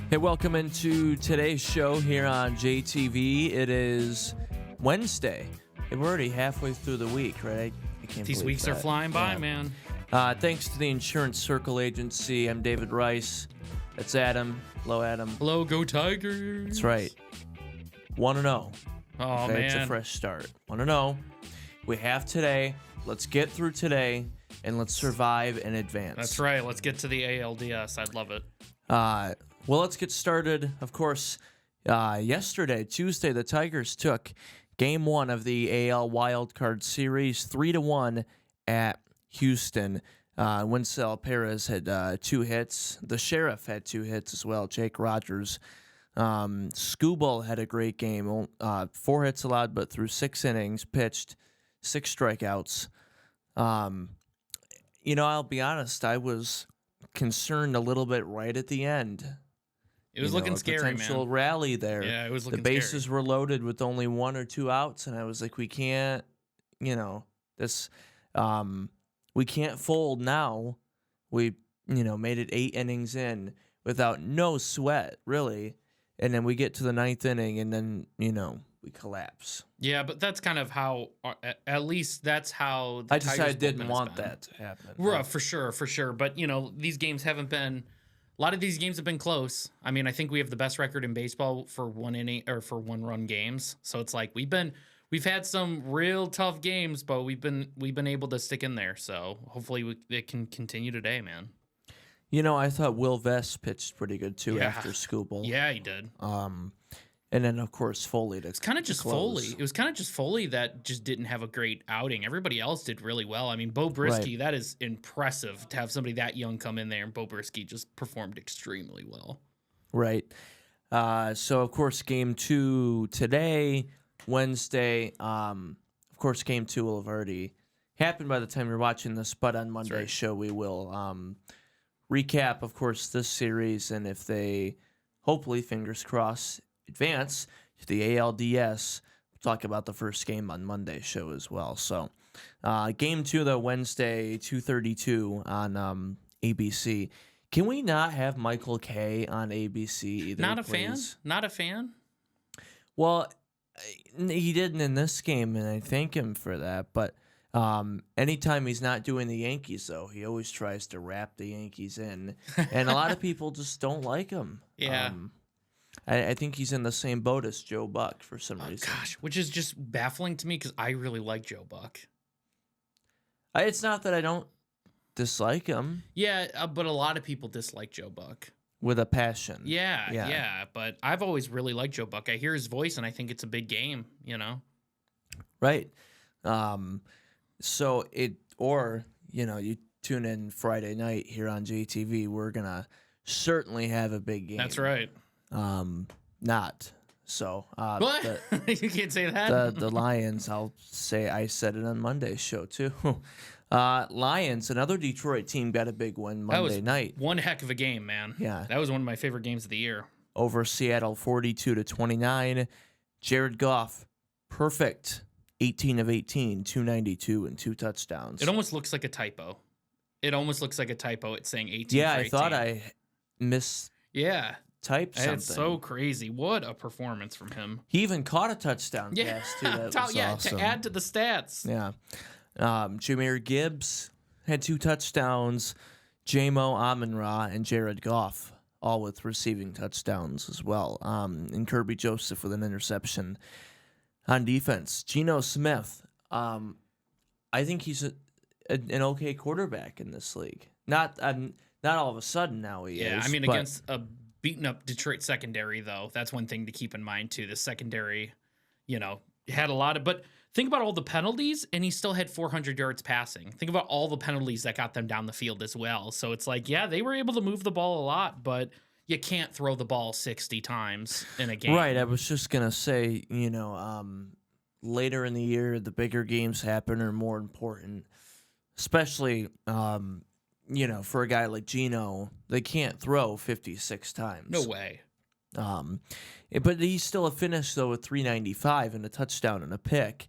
Hey, welcome into today's show here on JTV. It is Wednesday. Hey, we're already halfway through the week, right? I can't These believe weeks are that. flying by, Yeah. man. Thanks to the Insurance Circle Agency. I'm David Rice. That's Adam. Hello, Adam. Hello, go Tigers. That's right. 1-0. Oh, Okay, it's a man. fresh start. 1-0. We have today. Let's get through today, and let's survive in advance. That's right. Let's get to the ALDS. I'd love it. Well, let's get started. Of course, yesterday, Tuesday, the Tigers took Game 1 of the AL Wildcard Series 3-1 at Houston. Winsell Perez had 2 hits. The Sheriff had 2 hits as well. Jake Rogers. Skubal had a great game. 4 hits allowed, but through 6 innings, pitched 6 strikeouts. I'll be honest, I was concerned a little bit right at the end. It was looking scary, man. Potential rally there. Yeah, it was looking The bases scary. were loaded with only 1 or 2 outs, and I was like, we can't, we can't fold now. We, made it 8 innings in without no sweat, really. And then we get to the 9th inning, and then, we collapse. Yeah, but that's kind of how, at least that's how the I decided Tigers didn't bullpen want has been. that to happen. Right, for sure. But, these games haven't been, a lot of these games have been close. I mean, I think we have the best record in baseball for 1 inning or for 1-run games. So it's like we've had some real tough games, but we've been able to stick in there. So hopefully it can continue today, man. I thought Will Vest pitched pretty good too after Skubal. Yeah, he did. And then of course Foley. It's kind of just Foley. It was kind of just Foley that just didn't have a great outing. Everybody else did really well. I mean, Bo Brisky, That is impressive to have somebody that young come in there, and Bo Brisky just performed extremely well. Right. So of course Game 2 today, Wednesday. Of course Game 2 will have already happened by the time you're watching this, but on Monday's show we will recap, of course, this series, and if they, hopefully, fingers crossed, advance to the ALDS, we'll talk about the first game on Monday's show as well. So, Game 2, though, Wednesday, 2:32 on ABC. Can we not have Michael Kay on ABC either, Not a please? fan? Not a fan? Well, he didn't in this game, and I thank him for that, but anytime he's not doing the Yankees, though, he always tries to wrap the Yankees in, and a lot of people just don't like him. Yeah. I think he's in the same boat as Joe Buck for some reason. Gosh, which is just baffling to me because I really like Joe Buck. It's not that I don't dislike him. Yeah, but a lot of people dislike Joe Buck. With a passion. Yeah. But I've always really liked Joe Buck. I hear his voice, and I think it's a big game, Right. So you tune in Friday night here on JTV, we're going to certainly have a big game. That's right. Not. So, What? You can't say that. the Lions, I said it on Monday's show too. Lions, another Detroit team, got a big win Monday night. One heck of a game, man. Yeah. That was one of my favorite games of the year. Over Seattle, 42-29. Jared Goff, perfect. 18 of 18, 292 and 2 touchdowns. It almost looks like a typo. It's saying 18 Yeah, for I 18. thought I mistyped Yeah. something. It's so crazy. What a performance from him. He even caught a touchdown Yeah. pass, too. That was awesome. To add to the stats. Yeah. Jahmyr Gibbs had 2 touchdowns. J-Mo Amon-Ra and Jared Goff, all with receiving touchdowns as well. And Kirby Joseph with an interception. On defense, Geno Smith, I think he's an okay quarterback in this league. Not all of a sudden now he is. Yeah, I mean, against a beaten up Detroit secondary, though, that's one thing to keep in mind, too. The secondary, had a lot of... But think about all the penalties, and he still had 400 yards passing. Think about all the penalties that got them down the field as well. So it's like, yeah, they were able to move the ball a lot, but you can't throw the ball 60 times in a game. Right, I was just going to say, later in the year, the bigger games happen are more important. Especially, for a guy like Geno, they can't throw 56 times. No way. But he's still a finish, though, with 395 and a touchdown and a pick.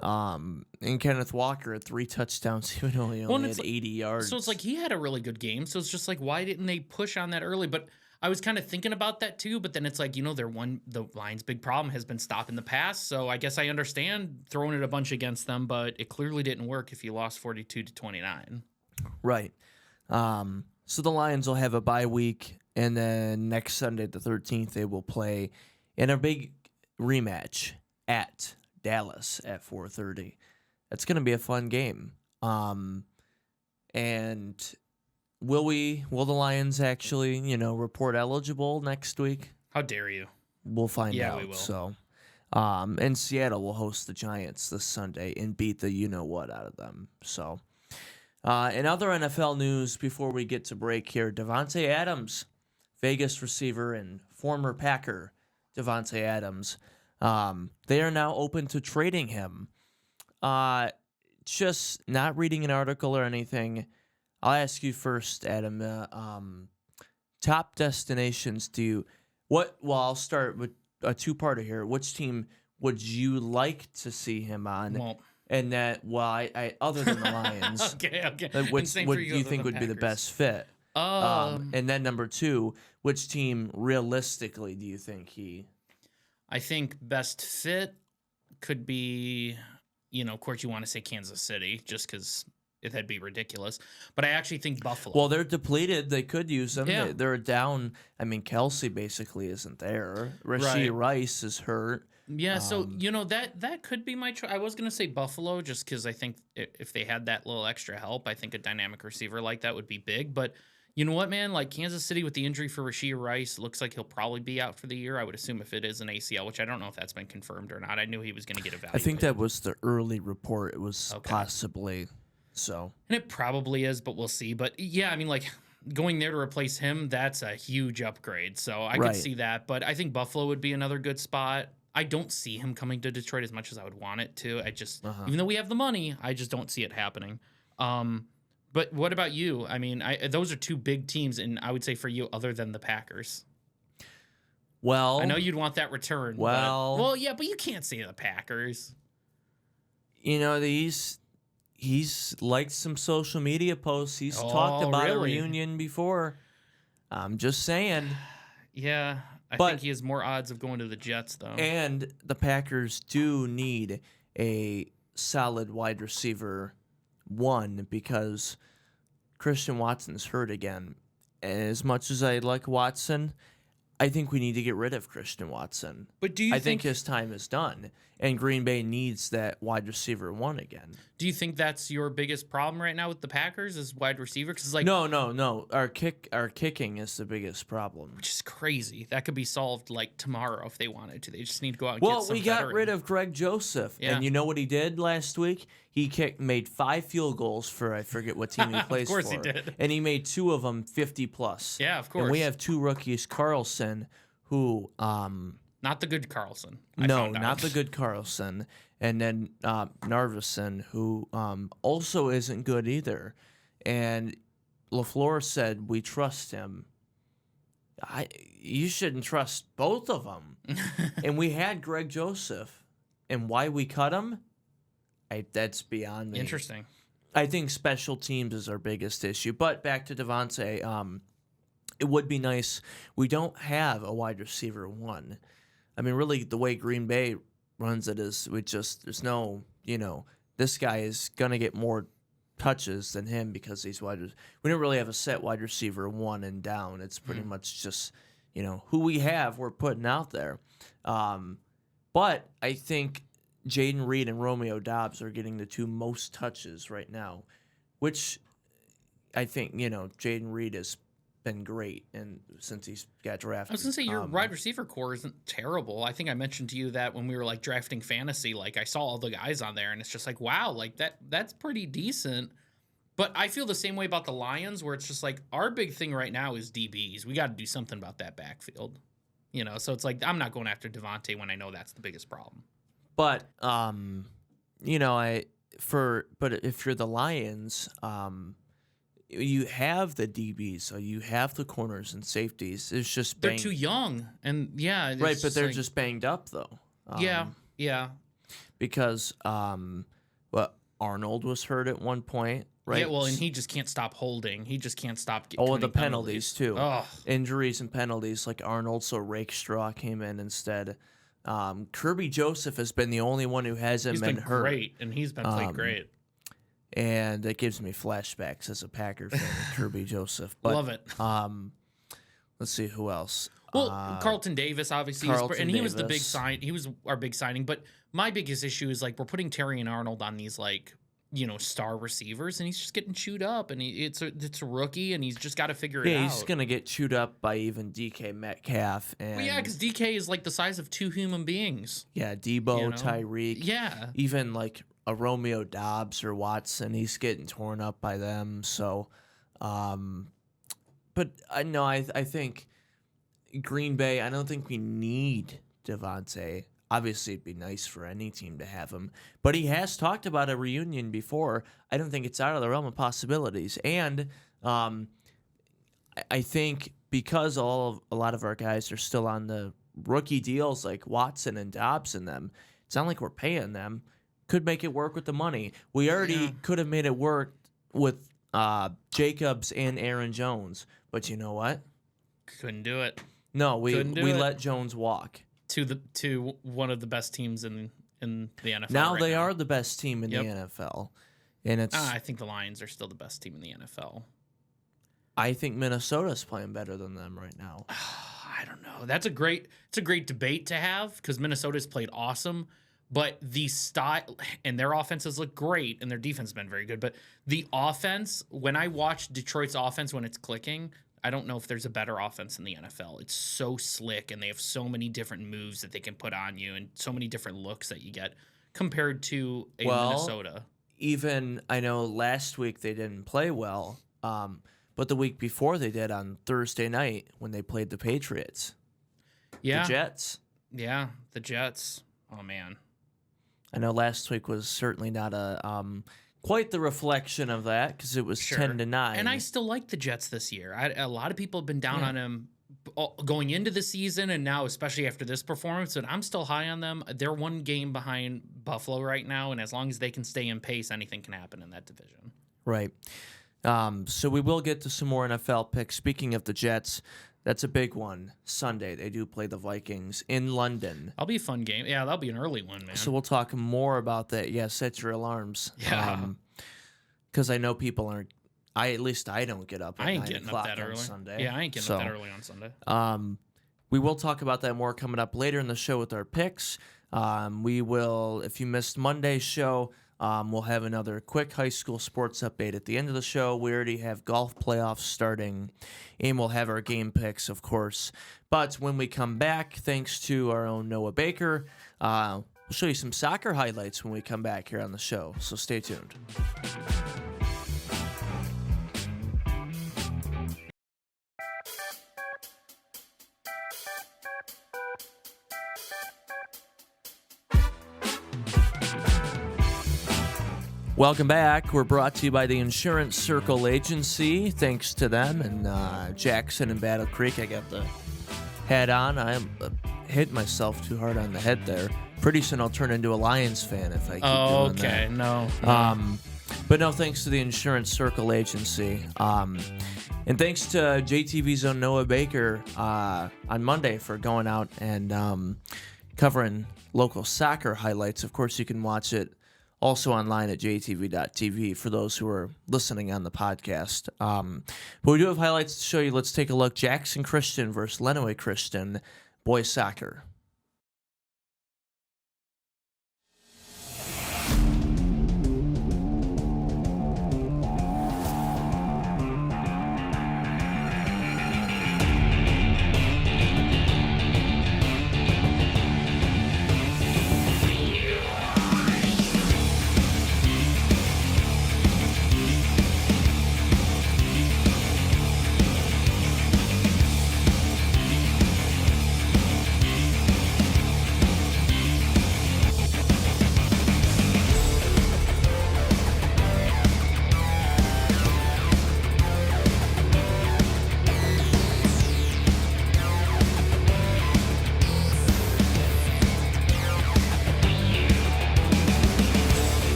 And Kenneth Walker had 3 touchdowns, even though he only had 80 yards. So it's like he had a really good game. So it's just like, why didn't they push on that early? But I was kind of thinking about that too, but then it's like, the Lions' big problem has been stopping the pass. So I guess I understand throwing it a bunch against them, but it clearly didn't work if you lost 42-29. Right. So the Lions will have a bye week, and then next Sunday, the 13th, they will play in a big rematch at Dallas at 4:30. That's going to be a fun game. And will the Lions actually, report eligible next week? How dare you? We'll find out. Yeah, we will. So, and Seattle will host the Giants this Sunday and beat the you-know-what out of them. So, in other NFL news, before we get to break here, Davante Adams, Vegas receiver and former Packer Davante Adams, they are now open to trading him. Just not reading an article or anything. I'll ask you first, Adam. Top destinations I'll start with a two-parter here. Which team would you like to see him on? Well, And that, I other than the Lions, okay. which do you think would be the best fit? And then number two, which team realistically do you think I think best fit could be, of course you want to say Kansas City just because that'd be ridiculous. But I actually think Buffalo. Well, they're depleted. They could use them. Yeah. They're down. I mean, Kelsey basically isn't there. Rashee Rice is hurt. Yeah, so that could be my choice. I was gonna say Buffalo just because I think if they had that little extra help, I think a dynamic receiver like that would be big. But you know what, man? Like Kansas City with the injury for Rashee Rice, looks like he'll probably be out for the year. I would assume if it is an ACL, which I don't know if that's been confirmed or not. I knew he was gonna get evaluated. I think that was the early report. It was possibly so. And it probably is, but we'll see. But yeah, I mean, like going there to replace him, that's a huge upgrade. So I could see that. But I think Buffalo would be another good spot. I don't see him coming to Detroit as much as I would want it to. I just, even though we have the money, I just don't see it happening. But what about you? I mean, those are two big teams, and I would say for you, other than the Packers. Well, I know you'd want that return. But you can't say the Packers. He's liked some social media posts. He's talked about a reunion before. I'm just saying. Yeah. I think he has more odds of going to the Jets, though. And the Packers do need a solid wide receiver one because Christian Watson's hurt again. And as much as I like Watson, I think we need to get rid of Christian Watson. But do you think his time is done, and Green Bay needs that wide receiver one again. Do you think that's your biggest problem right now with the Packers is wide receiver? Because no. Our kicking is the biggest problem, which is crazy. That could be solved like tomorrow if they wanted to. They just need to go out and get some we got veteran. rid of Greg Joseph, and you know what he did last week? He made 5 field goals for I forget what team he plays for. Of course he did. And he made 2 of them 50+. Yeah, of course. And we have 2 rookies, Carlson, who not the good Carlson. Not the good Carlson. And then Narvison, who also isn't good either. And LaFleur said, we trust him. You shouldn't trust both of them. And we had Greg Joseph. And why we cut him, that's beyond me. Interesting. I think special teams is our biggest issue. But back to Davante, it would be nice. We don't have a wide receiver one. I mean, really, the way Green Bay runs it is there's no, this guy is going to get more touches than him because he's we don't really have a set wide receiver one and down. It's pretty much just, who we have, we're putting out there. But I think Jaden Reed and Romeo Doubs are getting the 2 most touches right now, which I think, Jaden Reed has been great and since he's got drafted. I was gonna say your wide receiver core isn't terrible. I think I mentioned to you that when we were like drafting fantasy, like I saw all the guys on there and it's just like, wow, like that's pretty decent. But I feel the same way about the Lions where it's just like our big thing right now is DBs. We got to do something about that backfield. So it's like I'm not going after Davante when I know that's the biggest problem. But but if you're the Lions, you have the DBs, so you have the corners and safeties. It's just they're too young, and right. But they're just banged up though. Yeah. Because Arnold was hurt at one point, right? Yeah, well, and he just can't stop holding. He just can't stop. The penalties too. Oh, Injuries and penalties like Arnold. So Rakestraw came in instead. Kirby Joseph has been the only one who hasn't been hurt. Great, and he's been played great. And it gives me flashbacks as a Packer fan. Kirby Joseph, but, love it. Let's see who else. Well, Carlton Davis, obviously, he was the big sign. He was our big signing. But my biggest issue is like we're putting Terry and Arnold on these like star receivers, and he's just getting chewed up. And it's a rookie, and he's just got to figure it out. Yeah, he's gonna get chewed up by even DK Metcalf. And well, yeah, because DK is like the size of two human beings. Yeah, Debo, Tyreek. Yeah, even like a Romeo Dobbs or Watson, he's getting torn up by them. So, but I think Green Bay, I don't think we need Devontae. Obviously, it'd be nice for any team to have him. But he has talked about a reunion before. I don't think it's out of the realm of possibilities. And I think because a lot of our guys are still on the rookie deals like Watson and Dobbs and them, it's not like we're paying them. Could make it work with the money. We already could have made it work with Jacobs and Aaron Jones. But you know what? Couldn't do it. No, we let Jones walk to one of the best teams in the NFL. Now they are the best team in the NFL, and it's. I think the Lions are still the best team in the NFL. I think Minnesota's playing better than them right now. I don't know. It's a great debate to have because Minnesota's played awesome, but the style and their offenses look great and their defense has been very good. But the offense, when I watch Detroit's offense when it's clicking, I don't know if there's a better offense in the NFL. It's so slick, and they have so many different moves that they can put on you and so many different looks that you get compared to Minnesota. Even, I know last week they didn't play well, but the week before they did on Thursday night when they played the Patriots. Yeah. The Jets. Yeah, the Jets. Oh, man. I know last week was certainly not quite the reflection of that because it was 10-9. And I still like the Jets this year. A lot of people have been down on them going into the season, and now especially after this performance, and I'm still high on them. They're one game behind Buffalo right now, and as long as they can stay in pace, anything can happen in that division. Right. So we will get to some more NFL picks. Speaking of the Jets, that's a big one. Sunday, they do play the Vikings in London. That'll be a fun game. Yeah, that'll be an early one, man. So we'll talk more about that. Yeah, set your alarms. Yeah. Because I know people aren't. At least I don't get up at 9 getting o'clock up that on early. Sunday. Yeah, I ain't getting up that early on Sunday. We will talk about that more coming up later in the show with our picks. We will, if you missed Monday's show, we'll have another quick high school sports update at the end of the show. We already have golf playoffs starting, and we'll have our game picks, of course. But when we come back, thanks to our own Noah Baker, we'll show you some soccer highlights when we come back here on the show. So stay tuned. Welcome back. We're brought to you by the Insurance Circle Agency. Thanks to them and Jackson and Battle Creek. I got the head on. I hit myself too hard on the head there. Pretty soon I'll turn into a Lions fan if I keep doing that. No. But no, thanks to the Insurance Circle Agency. And thanks to JTV's own Noah Baker on Monday for going out and covering local soccer highlights. Of course, you can watch it also online at jtv.tv for those who are listening on the podcast. But we do have highlights to show you. Let's take a look. Jackson Christian versus Lenawee Christian, boys soccer.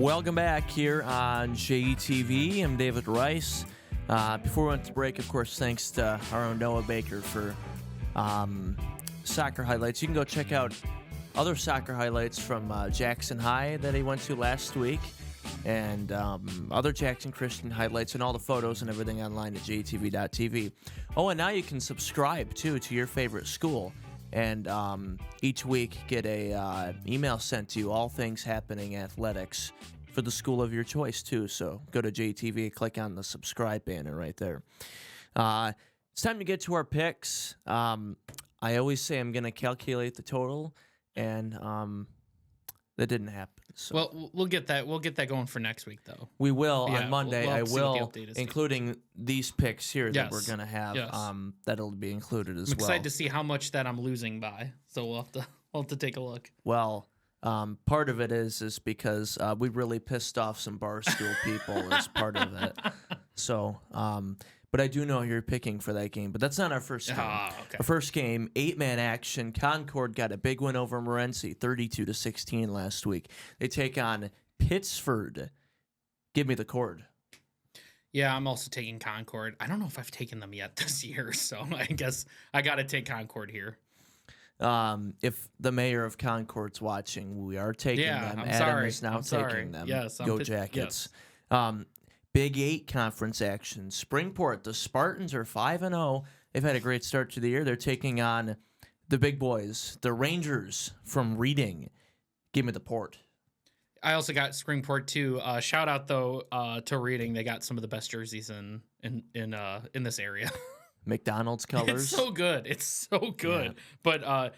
Welcome back here on JTV. I'm David Rice. Before we went to break, of course, thanks to our own Noah Baker for soccer highlights. You can go check out other soccer highlights from Jackson High that he went to last week, and other Jackson Christian highlights and all the photos and everything online at jtv.tv. Oh, and now you can subscribe, too, to your favorite school. And each week get a email sent to you, all things happening athletics for the school of your choice, too. So go to JTV, click on the subscribe banner right there. It's time to get to our picks. I always say I'm going to calculate the total, and that didn't happen. So. Well, we'll get that. We'll get that going for next week, though. We will on Monday. We'll I have to see what the will, update is. including these picks here that Yes. we're gonna have. Yes. That'll be included as I'm well. excited to see how much that I'm losing by. So we'll have to take a look. Well, part of it is because we really pissed off some Barstool people as part of it. So, but I do know you're picking for that game. But that's not our first game. Okay. Our first game, 8-man action. Concord got a big win over Morenci, 32-16 last week. They take on Pittsford. Give me the cord. Yeah, I'm also taking Concord. I don't know if I've taken them yet this year, so I guess I got to take Concord here. If the mayor of Concord's watching, we are taking them. I'm Adam sorry. is now I'm sorry. taking them. Yes, Go Jackets. yes. Big 8 conference action. Springport, the Spartans are 5-0. They've had a great start to the year. They're taking on the big boys, the Rangers from Reading. Give me the port. I also got Springport too. Shout out though to Reading. They got some of the best jerseys in this area. McDonald's colors. It's so good. It's so good. Yeah. But I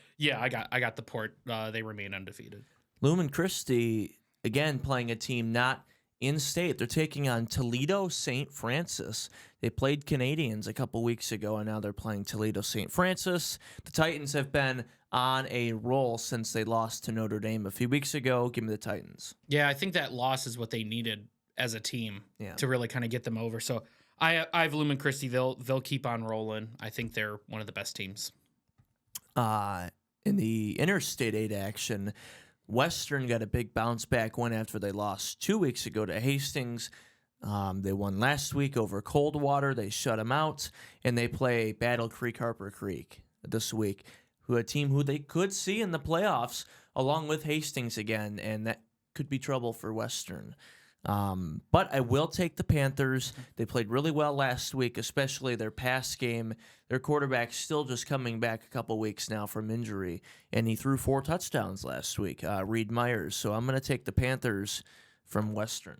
got the port. They remain undefeated. Lumen Christi again playing a team not in state. They're taking on Toledo St. Francis. They played Canadians a couple weeks ago, and now they're playing Toledo St. Francis. The Titans have been on a roll since they lost to Notre Dame a few weeks ago. Give me the Titans. Yeah, I think that loss is what they needed as a team Yeah. to really kind of get them over. So I have Lumen Christi. They'll keep on rolling. I think they're one of the best teams. In the Interstate 8 action, Western got a big bounce back win after they lost 2 weeks ago to Hastings. They won last week over Coldwater. They shut them out, and they play Battle Creek Harper Creek this week, a team who they could see in the playoffs along with Hastings again, and that could be trouble for Western. But I will take the Panthers. They played really well last week, especially their pass game. Their quarterback's still just coming back a couple weeks now from injury, and he threw 4 touchdowns last week, Reed Myers. So I'm going to take the Panthers from Western.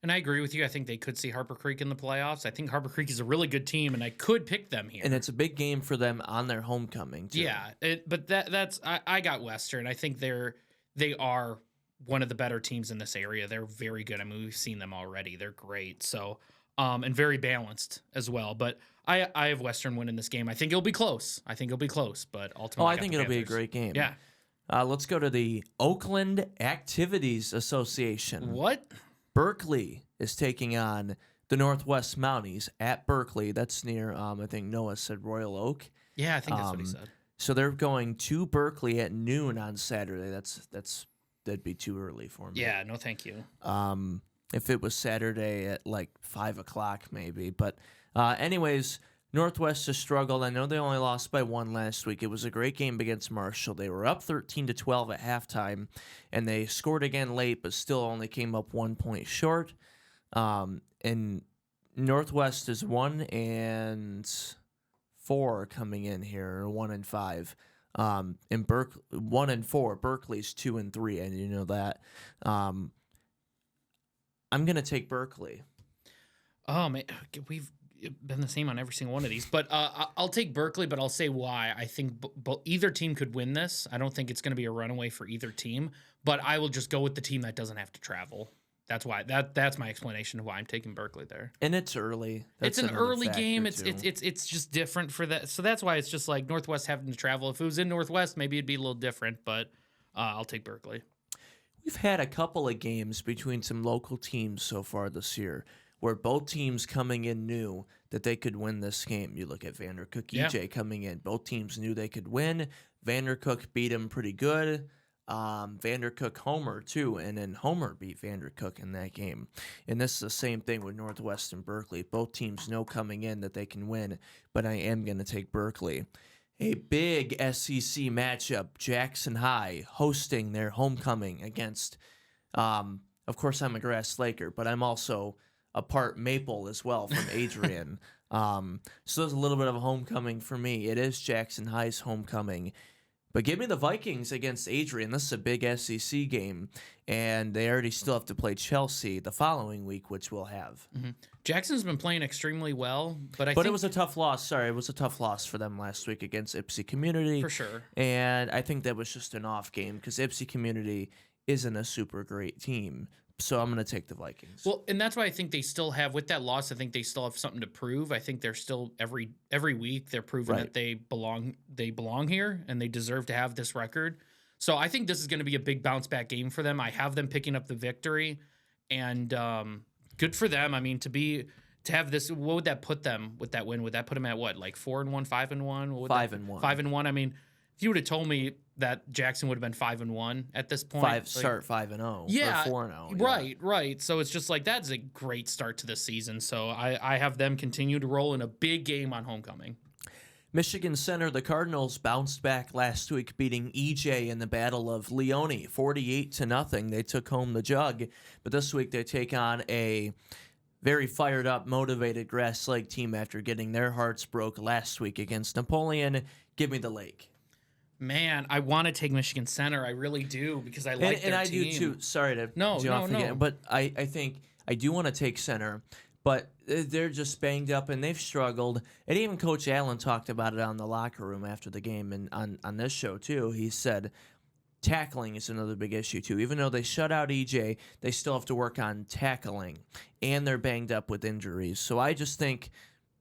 And I agree with you. I think they could see Harper Creek in the playoffs. I think Harper Creek is a really good team, and I could pick them here. And it's a big game for them on their homecoming, too. Yeah, but that's I got Western. I think they are one of the better teams in this area. They're very good. I mean, we've seen them already. They're great. So, and very balanced as well. But I have Western winning this game. I think it'll be close. But ultimately, I think it'll be a great game. Yeah. Let's go to the Oakland Activities Association. What? Berkeley is taking on the Northwest Mounties at Berkeley. That's near, I think Noah said Royal Oak. Yeah, I think that's what he said. So they're going to Berkeley at noon on Saturday. That'd be too early for me. Yeah, no, thank you. If it was Saturday at like 5 o'clock maybe. But anyways, Northwest has struggled. I know they only lost by 1 last week. It was a great game against Marshall. They were up 13-12 at halftime, and they scored again late, but still only came up 1 point short. And Northwest is 1-4 coming in here, 1-5. And 1-4. Berkeley's 2-3, and you know that. I'm gonna take Berkeley. Oh man, we've been the same on every single one of these. But I'll take Berkeley, but I'll say why. I think either team could win this. I don't think it's going to be a runaway for either team. But I will just go with the team that doesn't have to travel. That's why. That's my explanation of why I'm taking Berkeley there. And it's early. It's an early game. It's just different for that. So that's why it's just like Northwest having to travel. If it was in Northwest, maybe it'd be a little different. But I'll take Berkeley. We've had a couple of games between some local teams so far this year where both teams coming in knew that they could win this game. You look at Vandercook EJ coming in. Both teams knew they could win. Vandercook beat them pretty good. Vandercook Homer too, and then Homer beat Vandercook in that game. And this is the same thing with Northwestern Berkeley. Both teams know coming in that they can win, but I am going to take Berkeley. A big SEC matchup, Jackson High hosting their homecoming against, of course, I'm a Grass Laker, but I'm also a part Maple as well from Adrian. So there's a little bit of a homecoming for me. It is Jackson High's homecoming. But give me the Vikings against Adrian. This is a big SEC game, and they already still have to play Chelsea the following week, which we'll have. Mm-hmm. Jackson's been playing extremely well, but I But think it was a tough loss. Sorry, it was a tough loss for them last week against Ipsy Community. for sure. And I think that was just an off game because Ipsy Community isn't a super great team. So I'm going to take the Vikings. Well, and that's why I think they still have, with that loss, I think they still have something to prove. I think they're still every week they're proving Right. that they belong here and they deserve to have this record. So I think this is going to be a big bounce back game for them. I have them picking up the victory, and good for them. I mean, to have this, what would that put them with that win? Would that put them at what, like 4-1, 5-1? 5-1. 5-1. I mean, if you would have told me that Jackson would have been 5-1 at this point, Start 5-0. yeah, Or 4-0. right. So it's just like that's a great start to the season. So I have them continue to roll in a big game on homecoming. Michigan Center, the Cardinals bounced back last week, beating EJ in the Battle of Leone, 48-0. They took home the jug, but this week they take on a very fired up, motivated Grass Lake team after getting their hearts broke last week against Napoleon. Give me the Lake. Man, I want to take Michigan Center. I really do because I like their I team. do too. Sorry to No, jump off no. again, but I think I do want to take Center, but they're just banged up and they've struggled. And even Coach Allen talked about it on the locker room after the game and on this show too. He said tackling is another big issue too. Even though they shut out EJ, they still have to work on tackling, and they're banged up with injuries. So I just think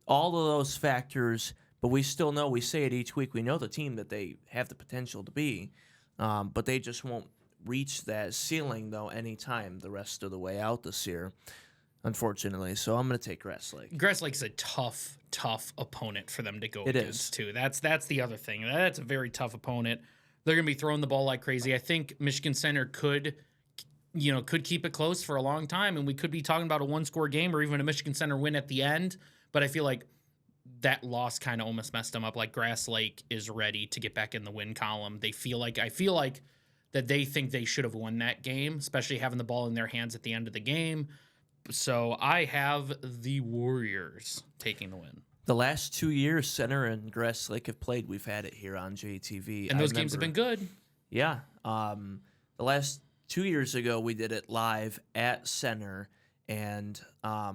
all of those factors. But we still know, we say it each week, we know the team that they have the potential to be, but they just won't reach that ceiling, though, anytime the rest of the way out this year, unfortunately. So I'm going to take Grass Lake. Grass Lake's a tough opponent for them to go It against, is. too. That's the other thing. That's a very tough opponent. They're going to be throwing the ball like crazy. I think Michigan Center could keep it close for a long time, and we could be talking about a one-score game or even a Michigan Center win at the end, but I feel like that loss kind of almost messed them up. Like Grass Lake is ready to get back in the win column. I feel like that they think they should have won that game, especially having the ball in their hands at the end of the game. So I have the Warriors taking the win. The last 2 years Center and Grass Lake have played, we've had it here on JTV. And those games have been good. Yeah. The last 2 years ago, we did it live at Center, and I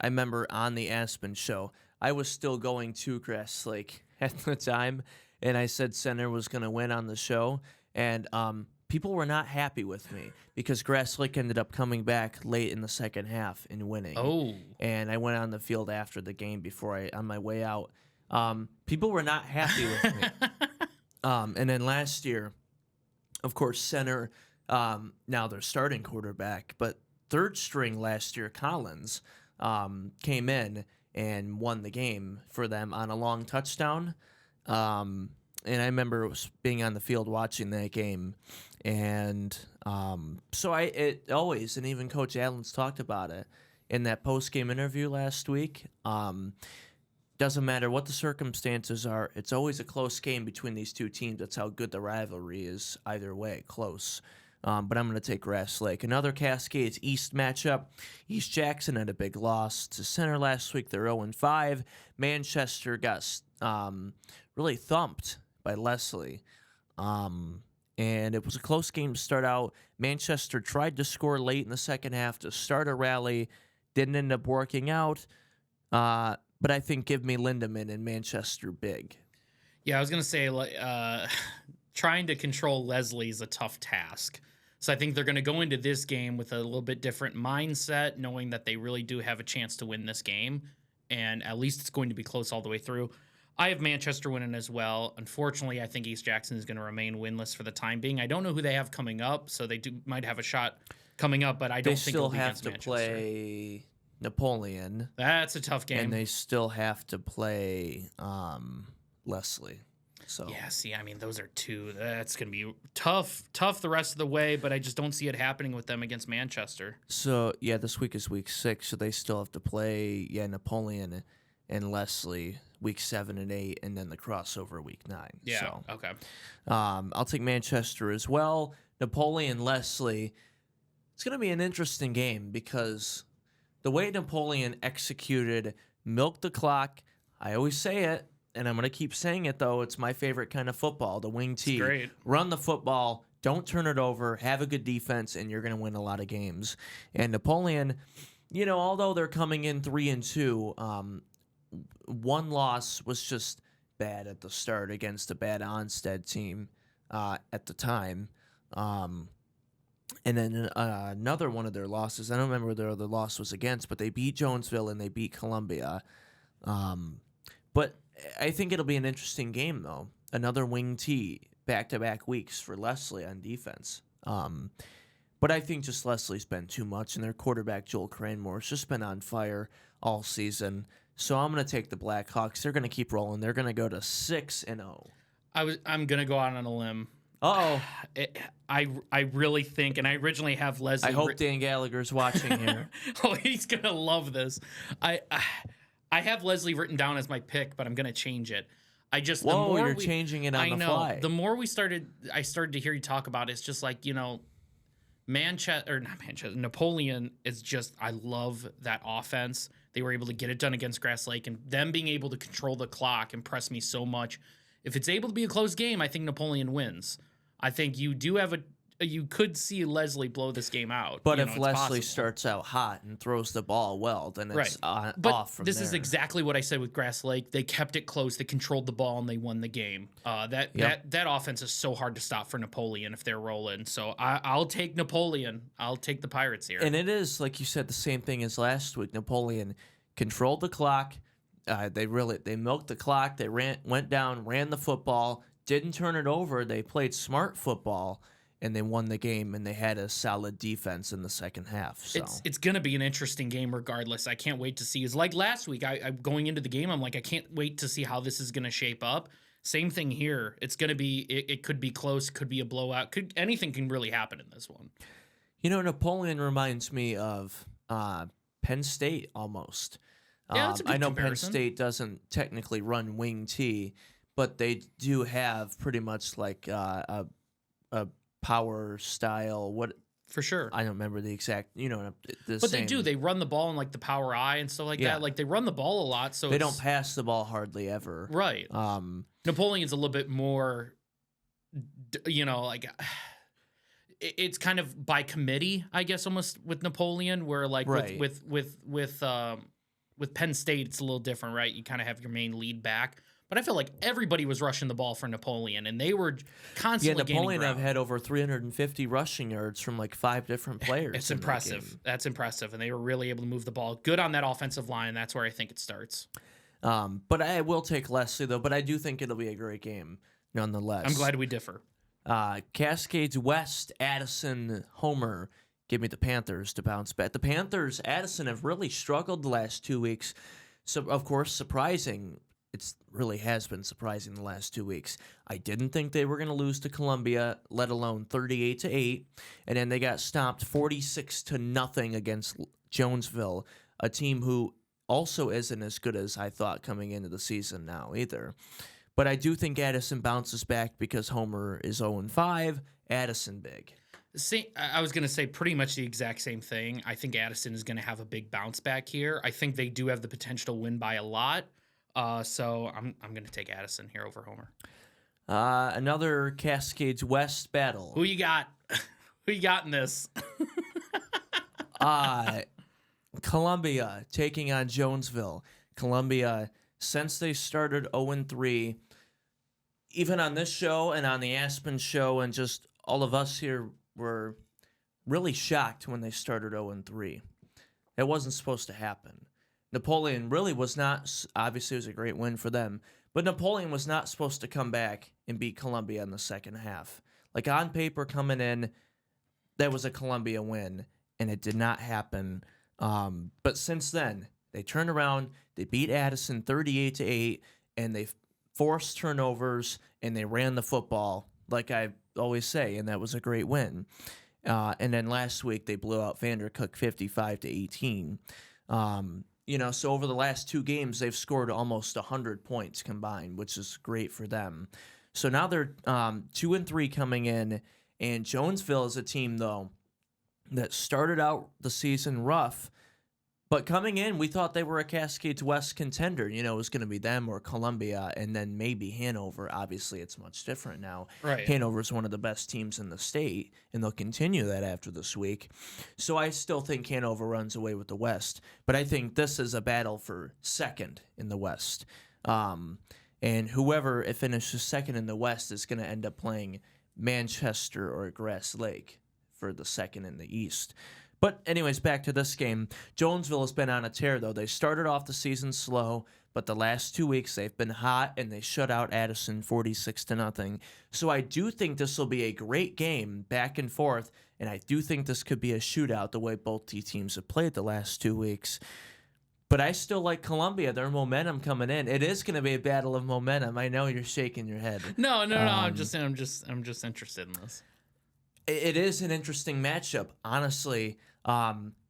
remember on the Aspen show, I was still going to Grass Lake at the time, and I said Center was going to win on the show, and people were not happy with me because Grass Lake ended up coming back late in the second half and winning. Oh. And I went on the field after the game on my way out. People were not happy with me. And then last year, of course, Center, now their starting quarterback, but third string last year, Collins, came in and won the game for them on a long touchdown. And I remember being on the field watching that game. And so it always, and even Coach Allen's talked about it in that post-game interview last week. Doesn't matter what the circumstances are, it's always a close game between these two teams. That's how good the rivalry is either way, close. But I'm going to take Grass Lake. Another Cascades East matchup. East Jackson had a big loss to Center last week. They're 0-5. Manchester got really thumped by Leslie. And it was a close game to start out. Manchester tried to score late in the second half to start a rally. Didn't end up working out. But I think give me Lindemann and Manchester big. Yeah, I was going to say trying to control Leslie is a tough task. So I think they're going to go into this game with a little bit different mindset, knowing that they really do have a chance to win this game, and at least it's going to be close all the way through. I have Manchester winning as well. Unfortunately, I think East Jackson is going to remain winless for the time being. I don't know who they have coming up, so they might have a shot coming up, but I don't think it'll be against They still have to Manchester. play Napoleon. That's a tough game. And they still have to play Leslie. So Yeah, see, I mean, those are two. That's going to be tough the rest of the way, but I just don't see it happening with them against Manchester. So yeah, this week is week 6, so they still have to play Napoleon and Leslie week 7 and 8, and then the crossover week 9. Yeah, So okay. I'll take Manchester as well. Napoleon Leslie. It's going to be an interesting game because the way Napoleon executed, milk the clock. I always say it, and I'm going to keep saying it, though. It's my favorite kind of football, the wing T. Great. Run the football, don't turn it over, have a good defense, and you're going to win a lot of games. And Napoleon, although they're coming in 3-2, one loss was just bad at the start against a bad Onstead team at the time. And then another one of their losses, I don't remember what their other loss was against, but they beat Jonesville and they beat Columbia. But I think it'll be an interesting game, though. Another wing T, back-to-back weeks for Leslie on defense. But I think just Leslie's been too much, and their quarterback, Joel Cranmore's just been on fire all season. So I'm going to take the Blackhawks. They're going to keep rolling. They're going to go to 6-0. I'm going to go out on a limb. Uh-oh. I really think, and I originally have Leslie. I hope Dan Gallagher's watching here. Oh, he's going to love this. I have Leslie written down as my pick, but I'm going to change it. You're changing it on the fly. The more I started to hear you talk about it, it's just like, Napoleon is just, I love that offense. They were able to get it done against Grass Lake, and them being able to control the clock impressed me so much. If it's able to be a close game, I think Napoleon wins. I think you could see Leslie blow this game out. But if Leslie starts out hot and throws the ball well, then it's off from this there. is exactly what I said with Grass Lake. They kept it close. They controlled the ball, and they won the game. That offense is so hard to stop for Napoleon if they're rolling. So I'll take Napoleon. I'll take the Pirates here. And it is, like you said, the same thing as last week. Napoleon controlled the clock. They milked the clock. They went down, ran the football, didn't turn it over. They played smart football, and they won the game, and they had a solid defense in the second half. So it's going to be an interesting game regardless. I can't wait to see. It's like last week. I'm going into the game, I'm like, I can't wait to see how this is going to shape up. Same thing here. It's going to be. It could be close. Could be a blowout. Anything can really happen in this one. Napoleon reminds me of Penn State almost. Yeah, that's a good I know comparison. Penn State doesn't technically run wing T, but they do have pretty much like a power style. What for sure? I don't remember the exact. They do. They run the ball in like the power I and stuff like that. Like they run the ball a lot, so they don't pass the ball hardly ever. Right. Napoleon's a little bit more, it's kind of by committee, I guess, almost with Napoleon, where like with Penn State, it's a little different, right? You kind of have your main lead back. But I feel like everybody was rushing the ball for Napoleon, and they were constantly gaining ground. Napoleon have had over 350 rushing yards from like 5 different players. It's impressive. That's impressive, and they were really able to move the ball. Good on that offensive line. That's where I think it starts. But I will take Leslie, though, but I do think it'll be a great game nonetheless. I'm glad we differ. Cascades West, Addison, Homer. Give me the Panthers to bounce back. The Panthers, Addison, have really struggled the last 2 weeks. So, of course, surprising. It really has been surprising the last 2 weeks. I didn't think they were going to lose to Columbia, let alone 38-8, and then they got stomped 46-0 against Jonesville, a team who also isn't as good as I thought coming into the season now either. But I do think Addison bounces back because Homer is 0-5, Addison big. I was going to say pretty much the exact same thing. I think Addison is going to have a big bounce back here. I think they do have the potential to win by a lot. So I'm going to take Addison here over Homer. Another Cascades West battle. Who you got? Who you got in this? Columbia taking on Jonesville. Columbia, since they started 0-3, even on this show and on the Aspen show, and just all of us here were really shocked when they started 0-3. It wasn't supposed to happen. Napoleon really was not, obviously it was a great win for them, but Napoleon was not supposed to come back and beat Columbia in the second half. Like on paper coming in, that was a Columbia win, and it did not happen. But since then, they turned around, they beat Addison 38-8, and they forced turnovers, and they ran the football, like I always say, and that was a great win. And then last week they blew out Vandercook 55-18. So over the last 2 games they've scored almost 100 points combined, which is great for them. So now they're 2-3 coming in, and Jonesville is a team though that started out the season rough. But coming in, we thought they were a Cascades West contender. It was going to be them or Columbia, and then maybe Hanover. Obviously, it's much different now. Right. Hanover's one of the best teams in the state, and they'll continue that after this week. So I still think Hanover runs away with the West. But I think this is a battle for second in the West. And whoever finishes second in the West is going to end up playing Manchester or Grass Lake for the second in the East. But anyways, back to this game. Jonesville has been on a tear, though. They started off the season slow, but the last 2 weeks they've been hot, and they shut out Addison 46-0. So I do think this will be a great game, back and forth, and I do think this could be a shootout the way both teams have played the last 2 weeks. But I still like Columbia. Their momentum coming in. It is going to be a battle of momentum. I know you're shaking your head. No. I'm just interested in this. It is an interesting matchup, honestly.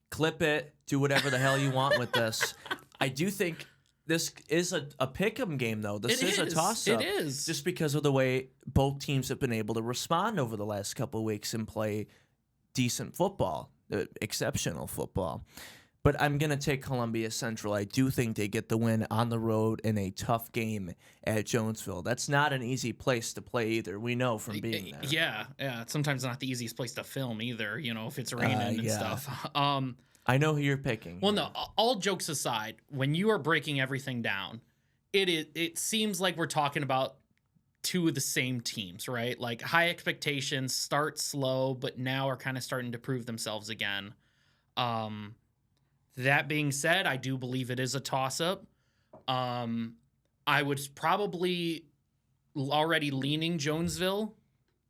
Clip it, do whatever the hell you want with this. I do think this is a pick'em game, though. This is a toss-up. It is. Just because of the way both teams have been able to respond over the last couple of weeks and play decent football, exceptional football. But I'm going to take Columbia Central. I do think they get the win on the road in a tough game at Jonesville. That's not an easy place to play either. We know from being there. Yeah. It's sometimes not the easiest place to film either, if it's raining and stuff. I know who you're picking. Well, no, all jokes aside, when you are breaking everything down, it seems like we're talking about 2 of the same teams, right? Like high expectations, start slow, but now are kind of starting to prove themselves again. That being said, I do believe it is a toss-up. I was probably already leaning Jonesville,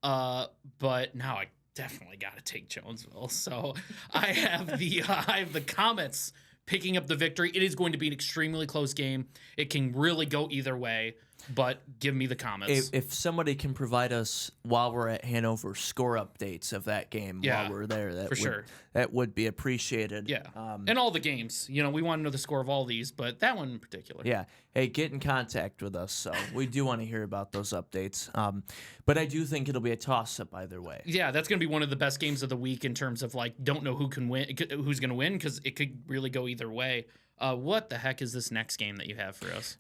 but now I definitely got to take Jonesville. So I have the Comets picking up the victory. It is going to be an extremely close game. It can really go either way, but give me the Comets. If somebody can provide us, while we're at Hanover, score updates of that game while we're there, that would be appreciated. Yeah, and all the games. We want to know the score of all these, but that one in particular. Yeah. Hey, get in contact with us. So we do want to hear about those updates. But I do think it'll be a toss-up either way. Yeah, that's going to be one of the best games of the week in terms of don't know who's going to win, because it could really go either way. What the heck is this next game that you have for us?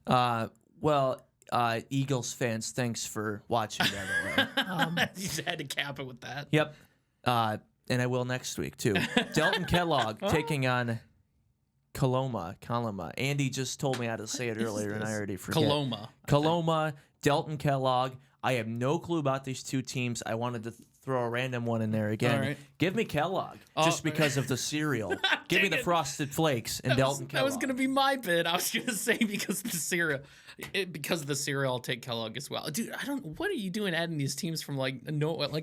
Eagles fans, thanks for watching, by the way. You just had to cap it with that. Yep. And I will next week, too. Delton Kellogg taking on Coloma. Andy just told me how to say it earlier, and I already forget. Coloma, Delton Kellogg. I have no clue about these 2 teams. I wanted to throw a random one in there again. Right. Give me Kellogg, just because of the cereal. Give me the Frosted Flakes and Delton Kellogg. That was going to be my bid. I was going to say because of the cereal. Because of the cereal, I'll take Kellogg as well. Dude, what are you doing adding these teams from I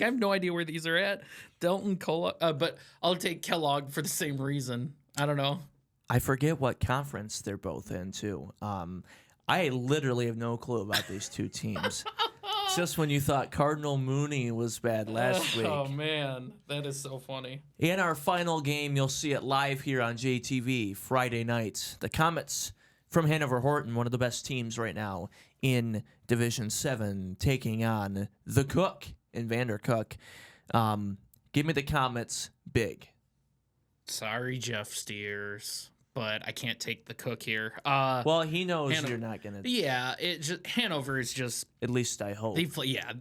have no idea where these are at. Delton, Kellogg, but I'll take Kellogg for the same reason. I don't know. I forget what conference they're both in, too. I literally have no clue about these 2 teams. Just when you thought Cardinal Mooney was bad last week. Oh, man. That is so funny. In our final game, you'll see it live here on JTV Friday nights. The Comets from Hanover Horton, one of the best teams right now in Division 7, taking on the Cook in Vandercook. Give me the Comets big. Sorry, Jeff Steers, but I can't take the Cook here. Well, he knows you're not going to. Yeah, Hanover is just. At least I hope.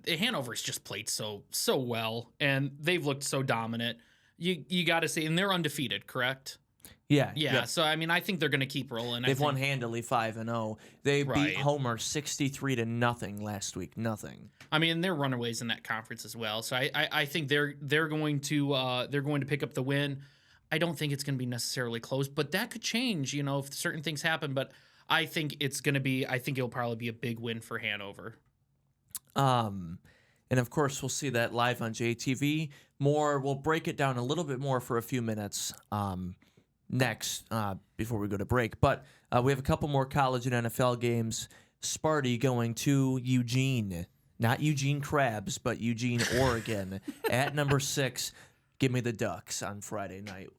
Hanover's just played so well, and they've looked so dominant. You got to say, and they're undefeated, correct? Yeah. Yep. So I think they're going to keep rolling. They've won handily 5-0. They beat Homer 63-0 last week. Nothing. I mean, they're runaways in that conference as well. So I think they're going to pick up the win. I don't think it's going to be necessarily close, but that could change, if certain things happen. But I think it'll probably be a big win for Hanover. And of course, we'll see that live on JTV. We'll break it down a little bit more for a few minutes next before we go to break. But we have a couple more college and NFL games Sparty going to Eugene. Not Eugene Krabs, but Eugene, Oregon. At number 6, give me the Ducks on Friday night.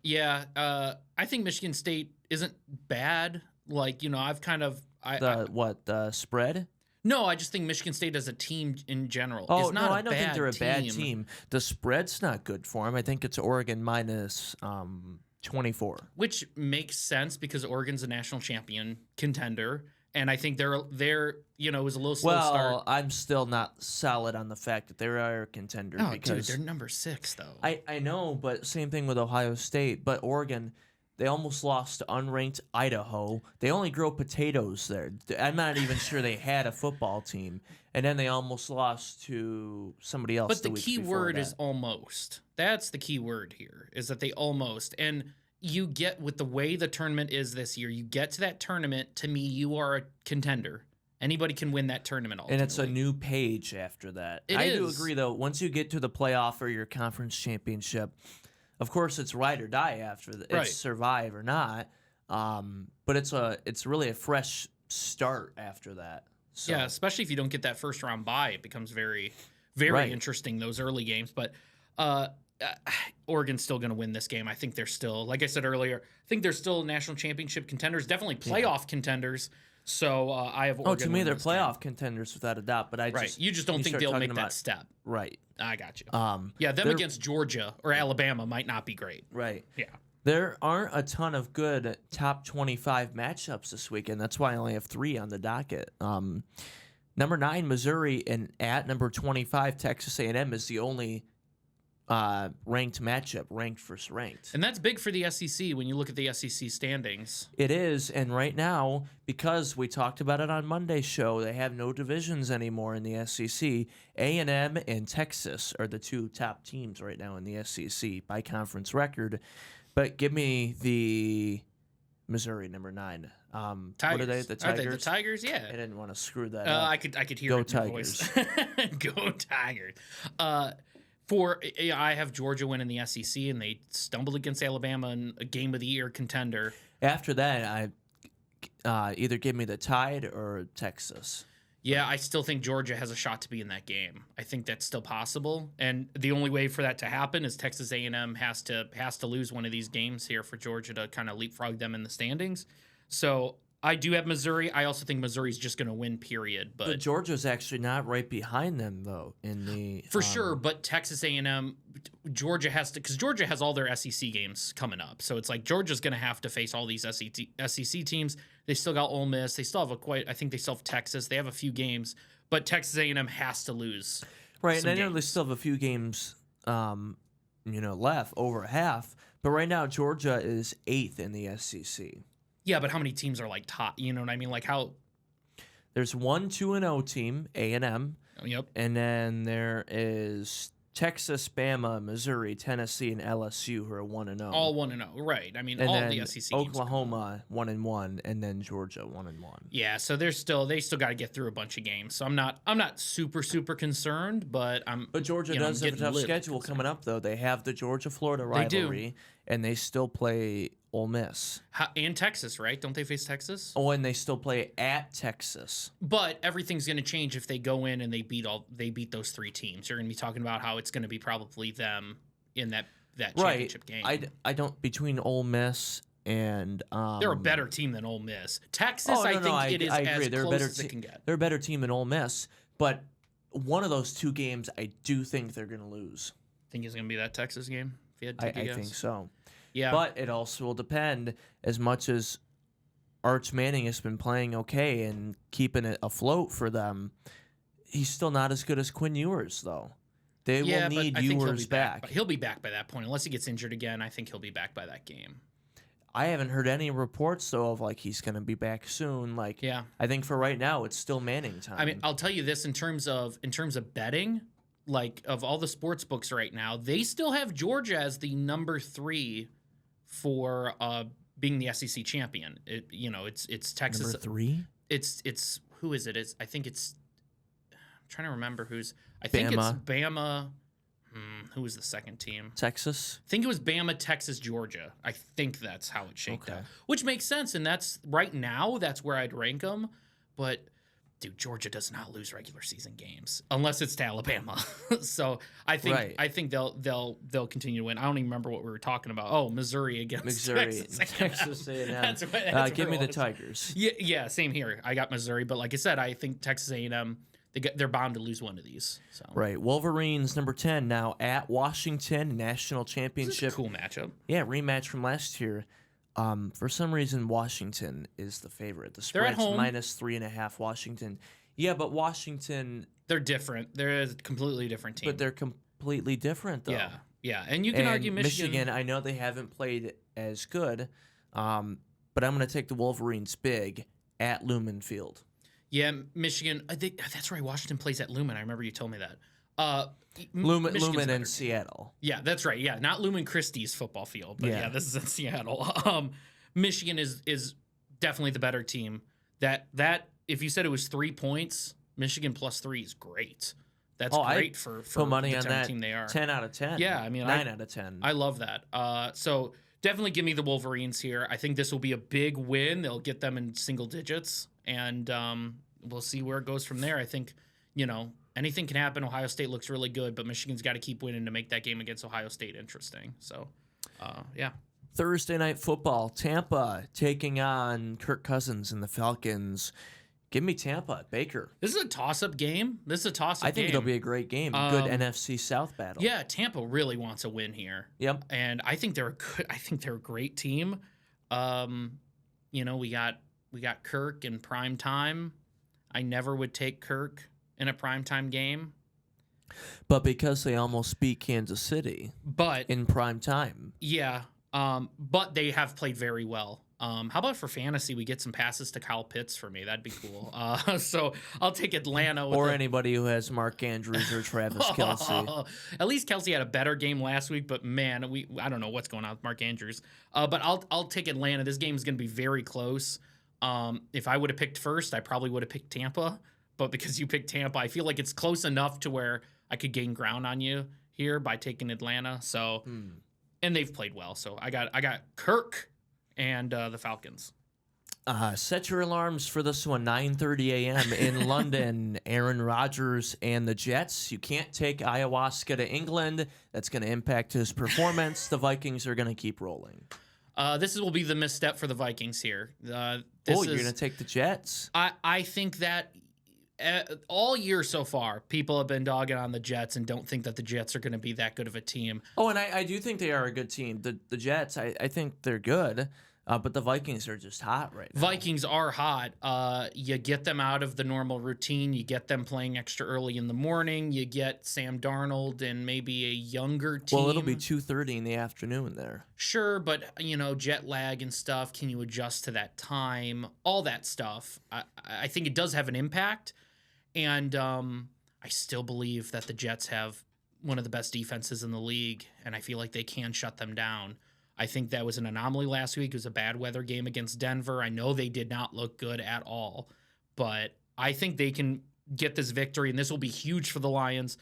Yeah, I think Michigan State isn't bad. Like, I've kind of... The spread? No, I just think Michigan State as a team in general Oh, is not I don't think they're a team. bad team. The spread's not good for them. I think it's Oregon minus 24. Which makes sense because Oregon's a national champion contender. And I think they're it was a little slow start. Well, I'm still not solid on the fact that they are a contender. Oh, because dude, they're number 6, though. I know, but same thing with Ohio State. But Oregon, they almost lost to unranked Idaho. They only grow potatoes there. I'm not even sure they had a football team. And then they almost lost to somebody else. But the key word is almost. That's the key word here, is that they almost. And you get, with the way the tournament is this year, you get to that tournament, to me, you are a contender. Anybody can win that tournament ultimately. And it's a new page after that. I do agree, though. Once you get to the playoff or your conference championship, of course, it's ride or die after that. Right. It's survive or not. But it's really a fresh start after that. So. Yeah, especially if you don't get that first round bye, it becomes very, very interesting, those early games. But Oregon's still going to win this game. I think they're still, like I said earlier, I think they're still national championship contenders, definitely playoff contenders. So I have Oregon. Oh, to me, they're playoff contenders without a doubt. But you just don't think they'll make that step. Right. I got you. Yeah, them against Georgia or Alabama might not be great. Right. Yeah. There aren't a ton of good top 25 matchups this weekend. That's why I only have 3 on the docket. Number 9, Missouri, and at number 25, Texas A&M is the only ranked matchup, ranked versus ranked. And that's big for the SEC when you look at the SEC standings. It is, and right now, because we talked about it on Monday's show, they have no divisions anymore in the SEC. A&M and Texas are the 2 top teams right now in the SEC by conference record. But give me the Missouri, number 9. Tigers. What are they? The Tigers? Are they the Tigers? Yeah. I didn't want to screw that up. I could hear Go it in your Tigers. voice. Go Tigers. I have Georgia winning the SEC, and they stumbled against Alabama in a game of the year contender. After that, either give me the Tide or Texas. Yeah, I still think Georgia has a shot to be in that game. I think that's still possible, and the only way for that to happen is Texas A&M has to lose one of these games here for Georgia to kind of leapfrog them in the standings. So I do have Missouri. I also think Missouri's just going to win, period. But Georgia's actually not right behind them, though, in the... For sure, but Texas A&M, Georgia has to... Because Georgia has all their SEC games coming up. So it's like Georgia's going to have to face all these SEC teams. They still got Ole Miss. They still have I think they still have Texas. They have a few games. But Texas A&M has to lose. Right, and I know they still have a few games left, over half. But right now, Georgia is 8th in the SEC. Yeah, but how many teams are like top? You know what I mean? Like how? There's 1 2-0 team, A&M. Yep. And then there is Texas, Bama, Missouri, Tennessee, and LSU who are 1-0. All 1-0, right? I mean, and all then the SEC. Oklahoma 1-1, and then Georgia 1-1. Yeah, so they still got to get through a bunch of games. So I'm not super concerned, but But Georgia does have a tough schedule coming up, though. They have the Georgia-Florida rivalry, and they still play Ole Miss. And Texas, right? Don't they face Texas? Oh, and they still play at Texas. But everything's going to change if they go in and they beat those 3 teams. You're going to be talking about how it's going to be probably them in that championship game. I don't between Ole Miss and they're a better team than Ole Miss. Texas, I think it is as close as it can get. They're a better team than Ole Miss, but one of those 2 games, I do think they're going to lose. Think it's going to be that Texas game? If you had to I think so. Yeah. But it also will depend, as much as Arch Manning has been playing okay and keeping it afloat for them, he's still not as good as Quinn Ewers, though. They will need Ewers back. He'll be back by that point. Unless he gets injured again, I think he'll be back by that game. I haven't heard any reports, though, of he's going to be back soon. I think for right now, it's still Manning time. I mean, I'll tell you this in terms of betting, of all the sports books right now, they still have Georgia as the number 3 for being the SEC champion. It's Texas. Number 3? It's who is it? I think it's. I'm trying to remember who's. I think it's Bama. Who was the second team? Texas. I think it was Bama, Texas, Georgia. I think that's how it shaped out, which makes sense. And that's right now. That's where I'd rank them. but dude, Georgia does not lose regular season games unless it's to Alabama. So I think they'll continue to win. I don't even remember what we were talking about. Oh, Missouri against Missouri, Texas A&M. That's Give me the Tigers. Yeah, same here. I got Missouri, but like I said, I think Texas A&M they're bound to lose one of these. So Right, Wolverines number 10 now at Washington national championship. This is a cool matchup. Yeah, rematch from last year. For some reason, Washington is the favorite. The They're at spread's home. -3.5. Washington. Yeah, but Washington. They're different. They're a completely different team. But they're completely different, though. Yeah, and you can argue Michigan. I know they haven't played as good, but I'm going to take the Wolverines big at Lumen Field. Yeah, Michigan. That's right. Washington plays at Lumen. I remember you told me that. Lumen in Seattle. Yeah, that's right. Yeah, not Lumen Christie's football field, but yeah, this is in Seattle. Michigan is definitely the better team. That if you said it was 3 points, Michigan +3 is great. That's great for put money the on type that. of team they are. 10 out of 10. Yeah, I mean 9 out of 10. I love that. So definitely give me the Wolverines here. I think this will be a big win. They'll get them in single digits, and we'll see where it goes from there. I think anything can happen. Ohio State looks really good, but Michigan's got to keep winning to make that game against Ohio State interesting. So, yeah. Thursday night football, Tampa taking on Kirk Cousins and the Falcons. Give me Tampa, Baker. This is a toss-up game. I think it'll be a great game. Good NFC South battle. Yeah, Tampa really wants a win here. Yep. And I think they're a great team. We got Kirk in prime time. I never would take Kirk in a primetime game. But because they almost beat Kansas City in prime time. Yeah, but they have played very well. How about for fantasy, we get some passes to Kyle Pitts for me? That'd be cool. So I'll take Atlanta. Or anybody who has Mark Andrews or Travis Kelce. At least Kelce had a better game last week, but man, I don't know what's going on with Mark Andrews. But I'll take Atlanta. This game is going to be very close. If I would have picked first, I probably would have picked Tampa. But because you picked Tampa, I feel like it's close enough to where I could gain ground on you here by taking Atlanta. So, and they've played well. So I got Kirk and the Falcons. Set your alarms for this one, 9:30 a.m. in London. Aaron Rodgers and the Jets. You can't take ayahuasca to England. That's going to impact his performance. The Vikings are going to keep rolling. This will be the misstep for the Vikings here. You're going to take the Jets? I think that all year so far, people have been dogging on the Jets and don't think that the Jets are going to be that good of a team. Oh, and I do think they are a good team. The Jets, I think they're good, but the Vikings are just hot right now. Vikings are hot. You get them out of the normal routine. You get them playing extra early in the morning. You get Sam Darnold and maybe a younger team. Well, it'll be 2:30 in the afternoon there. Sure, but, jet lag and stuff. Can you adjust to that time? All that stuff. I think it does have an impact. And I still believe that the Jets have one of the best defenses in the league, and I feel like they can shut them down. I think that was an anomaly last week. It was a bad weather game against Denver. I know they did not look good at all, but I think they can get this victory, and this will be huge for the Lions.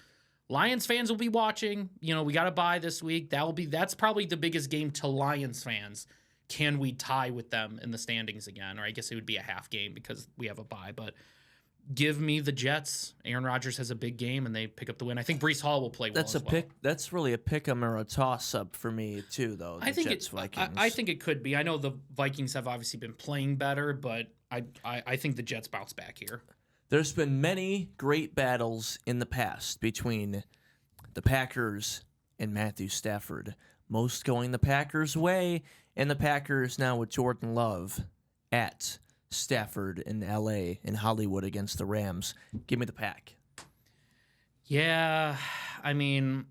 Lions fans will be watching. We got a bye this week. That's probably the biggest game to Lions fans. Can we tie with them in the standings again? Or I guess it would be a half game because we have a bye, but give me the Jets. Aaron Rodgers has a big game, and they pick up the win. I think Breece Hall will play well. That's really a pick 'em or a toss up for me too, though. I think it could be. I know the Vikings have obviously been playing better, but I think the Jets bounce back here. There's been many great battles in the past between the Packers and Matthew Stafford. Most going the Packers' way, and the Packers now with Jordan Love at Stafford in LA and Hollywood against the Rams. Give me the Pack. Yeah, I mean,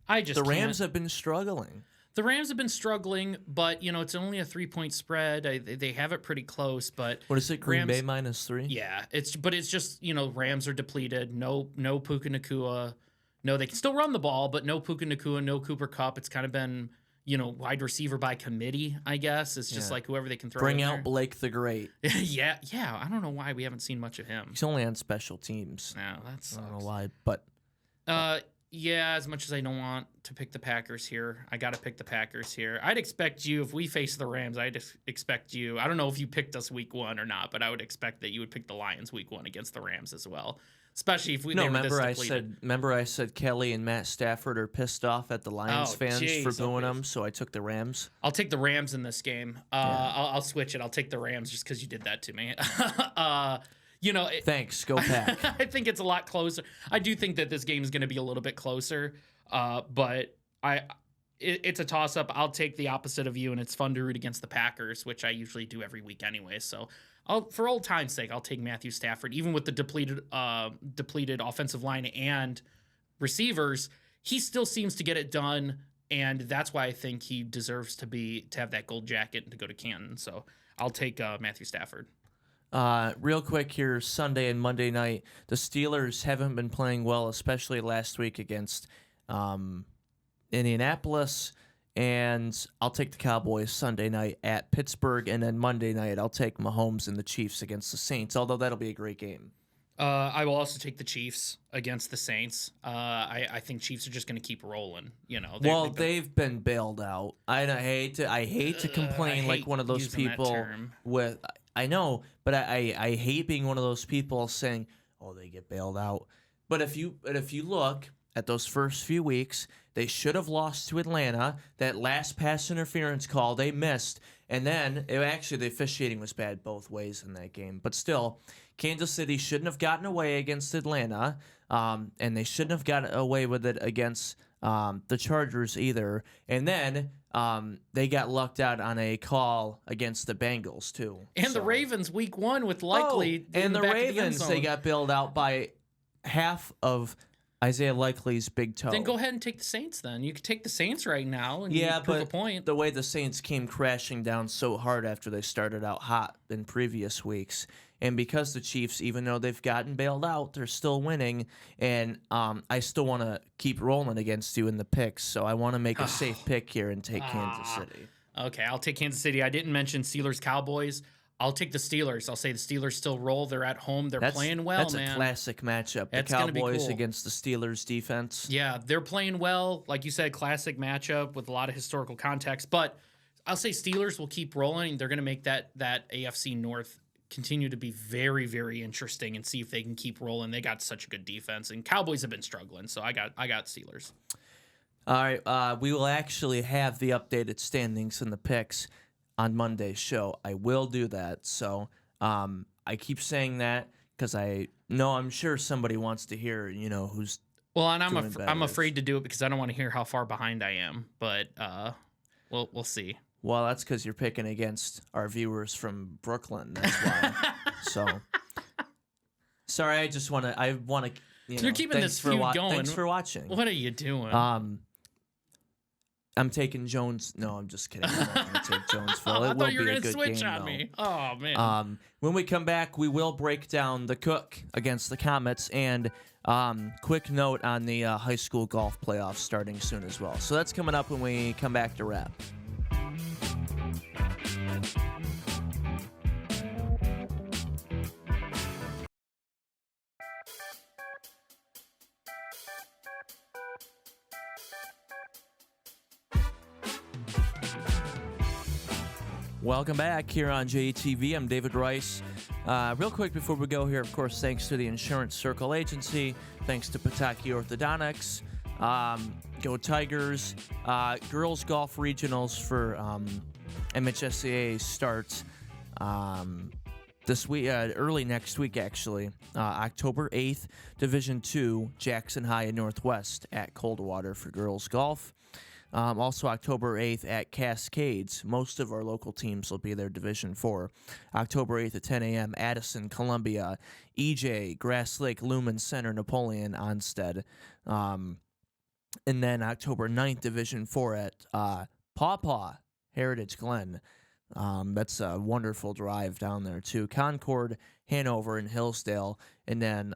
the Rams have been struggling. The Rams have been struggling, but it's only a 3-point spread. They have it pretty close, but what is it? Green Bay -3. Yeah, it's just Rams are depleted. No Puka Nacua. No, they can still run the ball, but no Puka Nacua, no Cooper Kupp. It's kind of been wide receiver by committee, I guess. It's just like whoever they can throw Bring in out there. Blake the Great. yeah. I don't know why we haven't seen much of him. He's only on special teams. No, that's I don't know why, but Yeah, as much as I don't want to pick the Packers here, I got to pick the Packers here. I'd expect you, if we face the Rams, I'd expect you. I don't know if you picked us week 1 or not, but I would expect that you would pick the Lions week 1 against the Rams as well. Especially if No, remember I said Kelly and Matt Stafford are pissed off at the Lions fans for booing them, so I took the Rams. I'll take the Rams in this game. I'll switch it. I'll take the Rams just because you did that to me. Thanks. Go Pack. I think it's a lot closer. I do think that this game is going to be a little bit closer, but it's a toss-up. I'll take the opposite of you, and it's fun to root against the Packers, which I usually do every week anyway. So, for old time's sake, I'll take Matthew Stafford, even with the depleted offensive line and receivers. He still seems to get it done, and that's why I think he deserves to have that gold jacket and to go to Canton. So, I'll take Matthew Stafford. Real quick here, Sunday and Monday night, the Steelers haven't been playing well, especially last week against Indianapolis, and I'll take the Cowboys Sunday night at Pittsburgh, and then Monday night I'll take Mahomes and the Chiefs against the Saints, although that'll be a great game. I will also take the Chiefs against the Saints. I think Chiefs are just going to keep rolling. They've been bailed out. I hate to complain like one of those people with. I know, but I hate being one of those people saying, "Oh, they get bailed out." But if you look at those first few weeks, they should have lost to Atlanta. That last pass interference call they missed, and then the officiating was bad both ways in that game. But still, Kansas City shouldn't have gotten away against Atlanta, and they shouldn't have gotten away with it against the Chargers either. And then they got lucked out on a call against the Bengals too. And the Ravens week 1 with Likely. And the Ravens, they got bailed out by half of Isaiah Likely's big toe. Then go ahead and take the Saints then. You could take the Saints right now and prove a point. The way the Saints came crashing down so hard after they started out hot in previous weeks. And because the Chiefs, even though they've gotten bailed out, they're still winning. And I still want to keep rolling against you in the picks. So I want to make a safe pick here and take Kansas City. Okay, I'll take Kansas City. I didn't mention Steelers-Cowboys. I'll take the Steelers. I'll say the Steelers still roll. They're at home. They're playing well, man. That's a classic matchup. The Cowboys against the Steelers defense. Yeah, they're playing well. Like you said, classic matchup with a lot of historical context. But I'll say Steelers will keep rolling. They're going to make that AFC North continue to be very, very interesting and see if they can keep rolling. They got such a good defense, and Cowboys have been struggling. So I got Steelers. All right, we will actually have the updated standings and the picks on Monday's show. I will do that. So I keep saying that because I know I'm sure somebody wants to hear, who's well, and I'm afraid to do it because I don't want to hear how far behind I am. But we'll see. Well, that's because you're picking against our viewers from Brooklyn. That's why. So sorry, I want to. You're keeping this feud going. Thanks for watching. What are you doing? I'm taking Jones. No, I'm just kidding. I'm not going to take Jonesville. I thought you were going to switch on me. Oh, man. When we come back, we will break down the Cook against the Comets and quick note on the high school golf playoffs starting soon as well. So that's coming up when we come back to wrap. Welcome back here on JTV. I'm David Rice. Real quick before we go here, of course, thanks to the Insurance Circle Agency. Thanks to Pataki Orthodontics. Go Tigers. Girls Golf Regionals for MHSCA starts this week, early next week, actually. October 8th, Division II, Jackson High and Northwest at Coldwater for girls golf. Also, October 8th at Cascades. Most of our local teams will be there, Division 4. October 8th at 10 a.m., Addison, Columbia, EJ, Grass Lake, Lumen Center, Napoleon, Onstead. And then October 9th, Division 4 at Paw Paw, Heritage Glen. That's a wonderful drive down there, too. Concord, Hanover, and Hillsdale. And then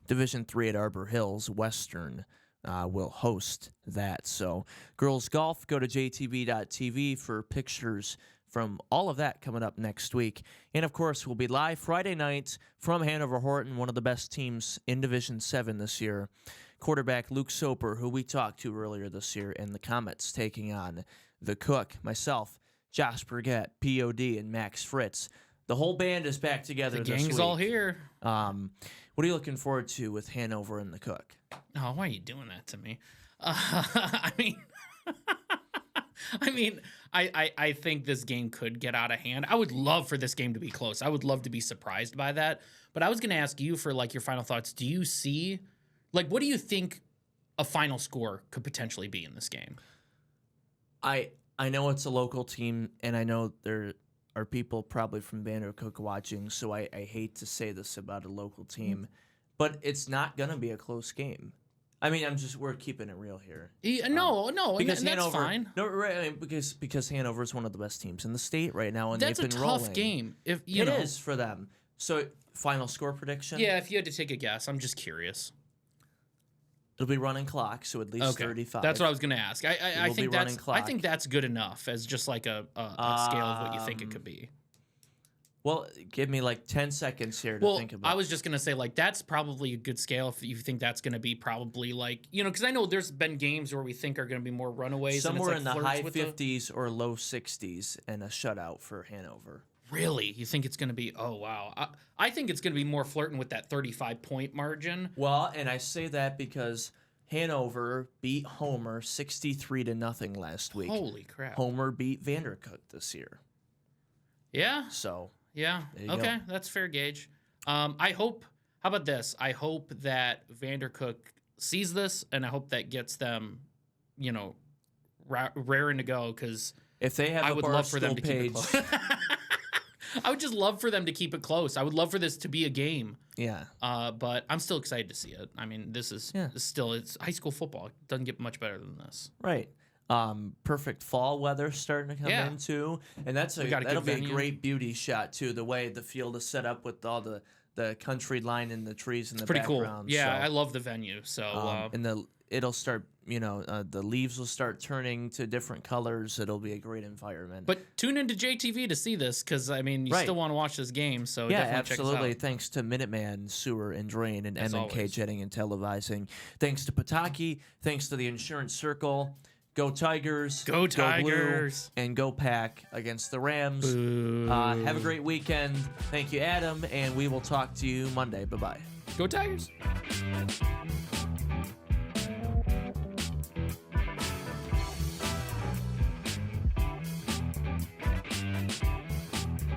Division 3 at Arbor Hills, Western. Will host that. So girls golf, go to jtv.tv for pictures from all of that coming up next week. And of course, we'll be live Friday night from Hanover Horton, one of the best teams in Division 7 this year. Quarterback Luke Soper, who we talked to earlier this year, and the Comets taking on the Cook. Myself, Josh Burgett, POD, and Max Fritz. The whole band is back together this week. The gang's all here. What are you looking forward to with Hanover and the Cook? Oh, why are you doing that to me? I mean, I think this game could get out of hand. I would love for this game to be close. I would love to be surprised by that. But I was going to ask you for like your final thoughts. Do you see, like, what do you think a final score could potentially be in this game? I know it's a local team, and I know there are people probably from Vandercook watching, so I hate to say this about a local team, but it's not going to be a close game. I mean, we're keeping it real here. No, because and that's Hanover, fine. No, right, I mean, because Hanover is one of the best teams in the state right now, and That's they've been a tough rolling. game. If It is for them. So, final score prediction? Yeah, if you had to take a guess, I'm just curious. It'll be running clock, so at least 35. That's what I was going to ask. I think that's good enough as just like a scale of what you think it could be. Well, give me like 10 seconds here to think about it. I was just going to say, like, that's probably a good scale if you think that's going to be probably like, because I know there's been games where we think are going to be more runaways. Somewhere and it's like in the high flirts with 50s or low 60s and a shutout for Hanover. Really? You think it's going to be, oh, wow. I think it's going to be more flirting with that 35-point margin. Well, and I say that because Hanover beat Homer 63-0 last week. Holy crap. Homer beat Vandercook this year. Yeah. So, yeah. Okay, that's fair gauge. I hope, how about this? I hope that Vandercook sees this, and I hope that gets them, raring to go, because if they have I would love for them to page, keep it close. I would just love for them to keep it close. I would love for this to be a game. Yeah. But I'm still excited to see it. I mean, this is still, it's high school football. It doesn't get much better than this. Right. Perfect fall weather starting to come in too, and that'll be a great beauty shot too. The way the field is set up with all the country line and the trees in the background. Pretty cool. Yeah, I love the venue. So and it'll start. The leaves will start turning to different colors. It'll be a great environment. But tune into JTV to see this, because I mean, you still want to watch this game. So definitely absolutely. Check us out. Thanks to Minuteman Sewer and Drain and As MNK always. Jetting and Televising. Thanks to Pataki. Thanks to the Insurance Circle. Go Tigers. Go Tigers. Blue, and go Pack against the Rams. Have a great weekend. Thank you, Adam, and we will talk to you Monday. Bye-bye. Go Tigers.